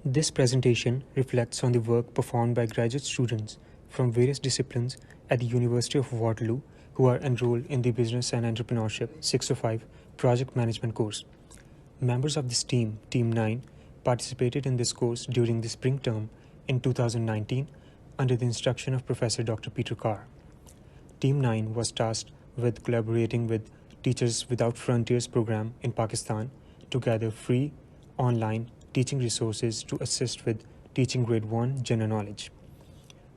This presentation reflects on the work performed by graduate students from various disciplines at the University of Waterloo who are enrolled in the Business and Entrepreneurship 605 Project Management course. Members of this team, Team 9, participated in this course during the spring term in 2019 under the instruction of Professor Dr. Peter Carr. Team 9 was tasked with collaborating with Teachers Without Frontiers program in Pakistan to gather free, online teaching resources to assist with teaching grade 1 general knowledge.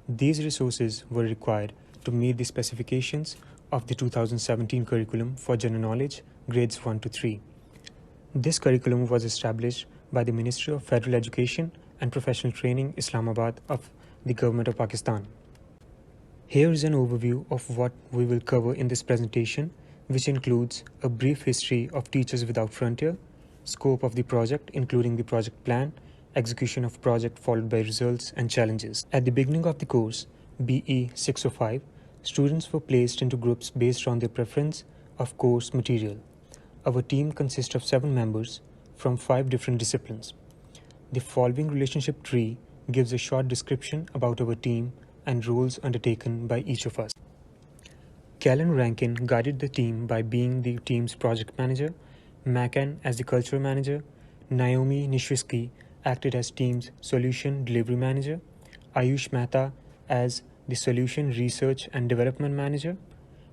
These resources were required to meet the specifications of the 2017 curriculum for general knowledge grades 1 to 3. This curriculum was established by the Ministry of Federal Education and Professional Training, Islamabad of the Government of Pakistan. Here is an overview of what we will cover in this presentation, which includes a brief history of Teachers Without Frontier, scope of the project including the project plan, execution of project followed by results and challenges. At the beginning of the course, BE 605, students were placed into groups based on their preference of course material. Our team consists of 7 members from 5 different disciplines. The following relationship tree gives a short description about our team and roles undertaken by each of us. Callan Rankin guided the team by being the team's project manager, Macan as the cultural manager, Naomi Nishwisky acted as team's solution delivery manager, Ayush Mehta as the solution research and development manager,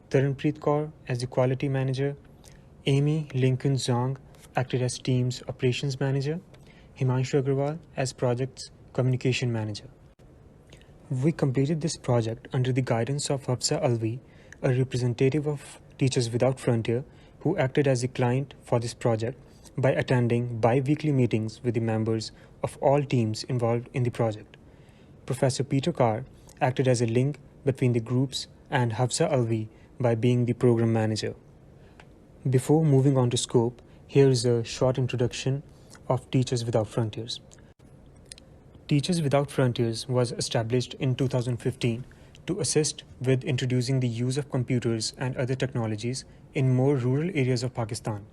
Taranpreet Kaur as the quality manager, Amy Lincoln Zhang acted as team's operations manager, Himanshu Agarwal as project's communication manager. We completed this project under the guidance of Hafsa Alvi, a representative of Teachers Without Frontier, who acted as the client for this project by attending bi-weekly meetings with the members of all teams involved in the project. Professor Peter Carr acted as a link between the groups and Hafsa Alvi by being the program manager. Before moving on to scope, here is a short introduction of Teachers Without Frontiers. Teachers Without Frontiers was established in 2015 to assist with introducing the use of computers and other technologies in more rural areas of Pakistan.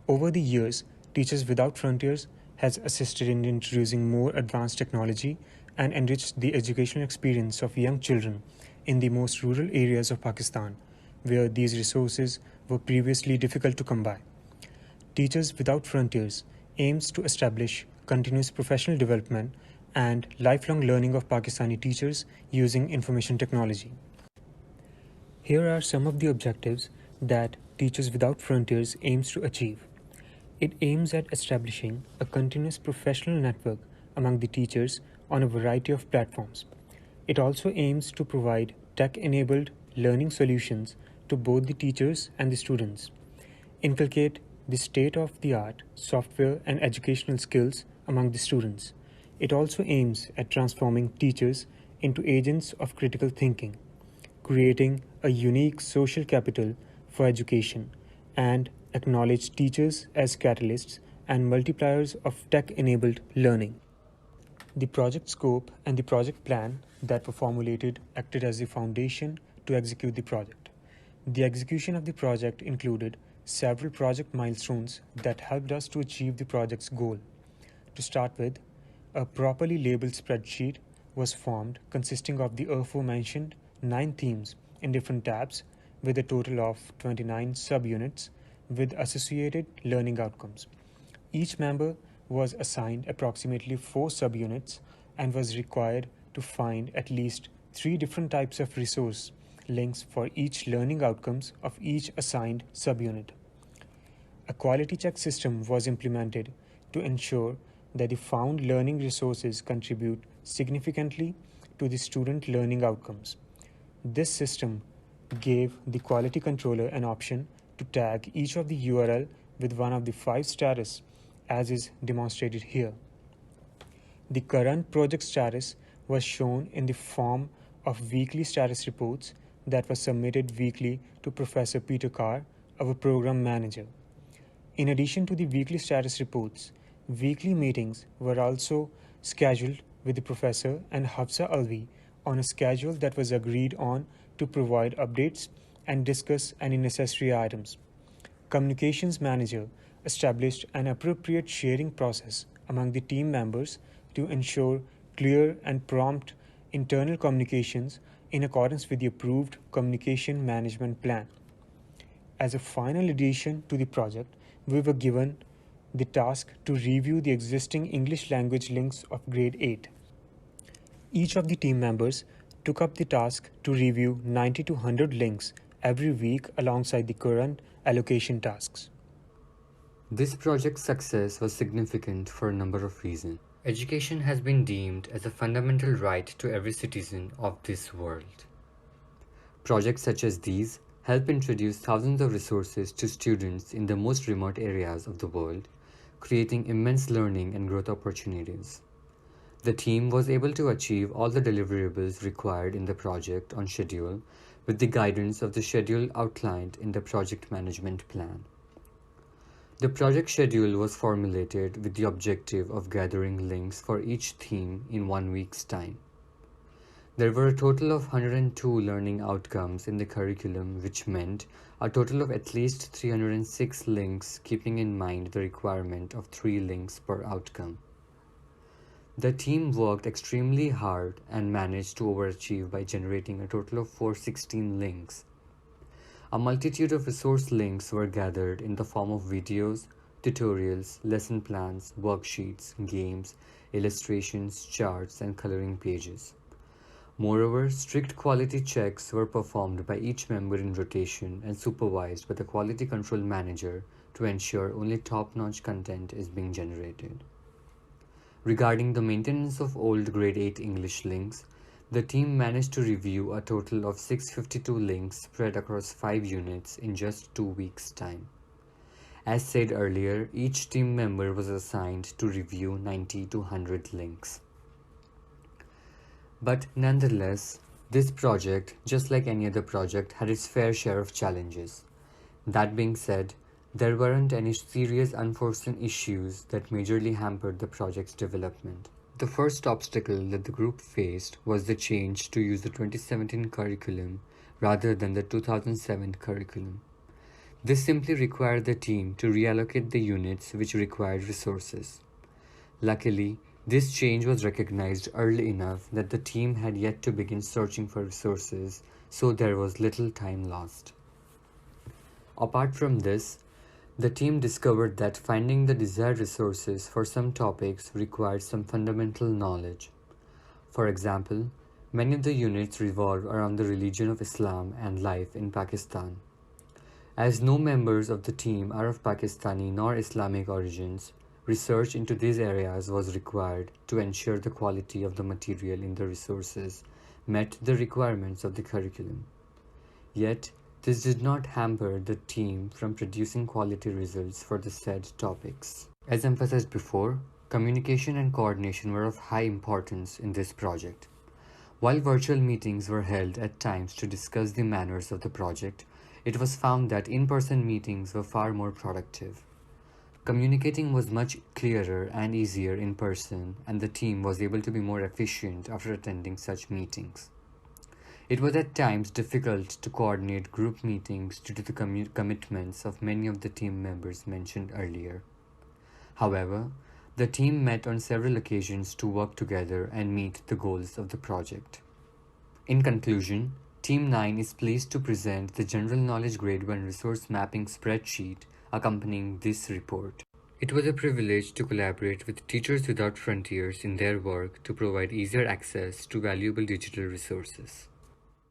Over the years, Teachers Without Frontiers has assisted in introducing more advanced technology and enriched the educational experience of young children in the most rural areas of Pakistan, where these resources were previously difficult to come by. Teachers Without Frontiers aims to establish continuous professional development and lifelong learning of Pakistani teachers using information technology. Here are some of the objectives that Teachers Without Frontiers aims to achieve. It aims at establishing a continuous professional network among the teachers on a variety of platforms. It also aims to provide tech-enabled learning solutions to both the teachers and the students, inculcate the state-of-the-art software and educational skills among the students. It also aims at transforming teachers into agents of critical thinking, creating a unique social capital for education, and acknowledge teachers as catalysts and multipliers of tech-enabled learning. The project scope and the project plan that were formulated acted as the foundation to execute the project. The execution of the project included several project milestones that helped us to achieve the project's goal. To start with, a properly labeled spreadsheet was formed consisting of the aforementioned 9 themes in different tabs with a total of 29 subunits with associated learning outcomes. Each member was assigned approximately 4 subunits and was required to find at least 3 different types of resource links for each learning outcomes of each assigned subunit. A quality check system was implemented to ensure that the found learning resources contribute significantly to the student learning outcomes. This system gave the quality controller an option to tag each of the URL with one of the 5 status, as is demonstrated here. The current project status was shown in the form of weekly status reports that were submitted weekly to Professor Peter Carr, our program manager. In addition to the weekly status reports, weekly meetings were also scheduled with the professor and Hafsa Alvi on a schedule that was agreed on to provide updates and discuss any necessary items. Communications manager established an appropriate sharing process among the team members to ensure clear and prompt internal communications in accordance with the approved communication management plan. As a final addition to the project, we were given the task to review the existing English language links of grade 8. Each of the team members took up the task to review 90 to 100 links every week alongside the current allocation tasks. This project's success was significant for a number of reasons. Education has been deemed as a fundamental right to every citizen of this world. Projects such as these help introduce thousands of resources to students in the most remote areas of the world, creating immense learning and growth opportunities. The team was able to achieve all the deliverables required in the project on schedule with the guidance of the schedule outlined in the project management plan. The project schedule was formulated with the objective of gathering links for each theme in 1 week's time. There were a total of 102 learning outcomes in the curriculum, which meant a total of at least 306 links, keeping in mind the requirement of 3 links per outcome. The team worked extremely hard and managed to overachieve by generating a total of 416 links. A multitude of resource links were gathered in the form of videos, tutorials, lesson plans, worksheets, games, illustrations, charts, and coloring pages. Moreover, strict quality checks were performed by each member in rotation and supervised by the quality control manager to ensure only top-notch content is being generated. Regarding the maintenance of old grade 8 English links, the team managed to review a total of 652 links spread across 5 units in just 2 weeks' time. As said earlier, each team member was assigned to review 90 to 100 links. But nonetheless, this project, just like any other project, had its fair share of challenges. That being said, there weren't any serious unforeseen issues that majorly hampered the project's development. The first obstacle that the group faced was the change to use the 2017 curriculum rather than the 2007 curriculum. This simply required the team to reallocate the units which required resources. Luckily, this change was recognized early enough that the team had yet to begin searching for resources, so there was little time lost. Apart from this, the team discovered that finding the desired resources for some topics required some fundamental knowledge. For example, many of the units revolve around the religion of Islam and life in Pakistan. As no members of the team are of Pakistani nor Islamic origins, research into these areas was required to ensure the quality of the material in the resources met the requirements of the curriculum. Yet, this did not hamper the team from producing quality results for the said topics. As emphasized before, communication and coordination were of high importance in this project. While virtual meetings were held at times to discuss the manners of the project, it was found that in-person meetings were far more productive. Communicating was much clearer and easier in person, and the team was able to be more efficient after attending such meetings. It was at times difficult to coordinate group meetings due to the commitments of many of the team members mentioned earlier. However, the team met on several occasions to work together and meet the goals of the project. In conclusion, Team 9 is pleased to present the General Knowledge Grade 1 Resource Mapping spreadsheet accompanying this report. It was a privilege to collaborate with Teachers Without Frontiers in their work to provide easier access to valuable digital resources.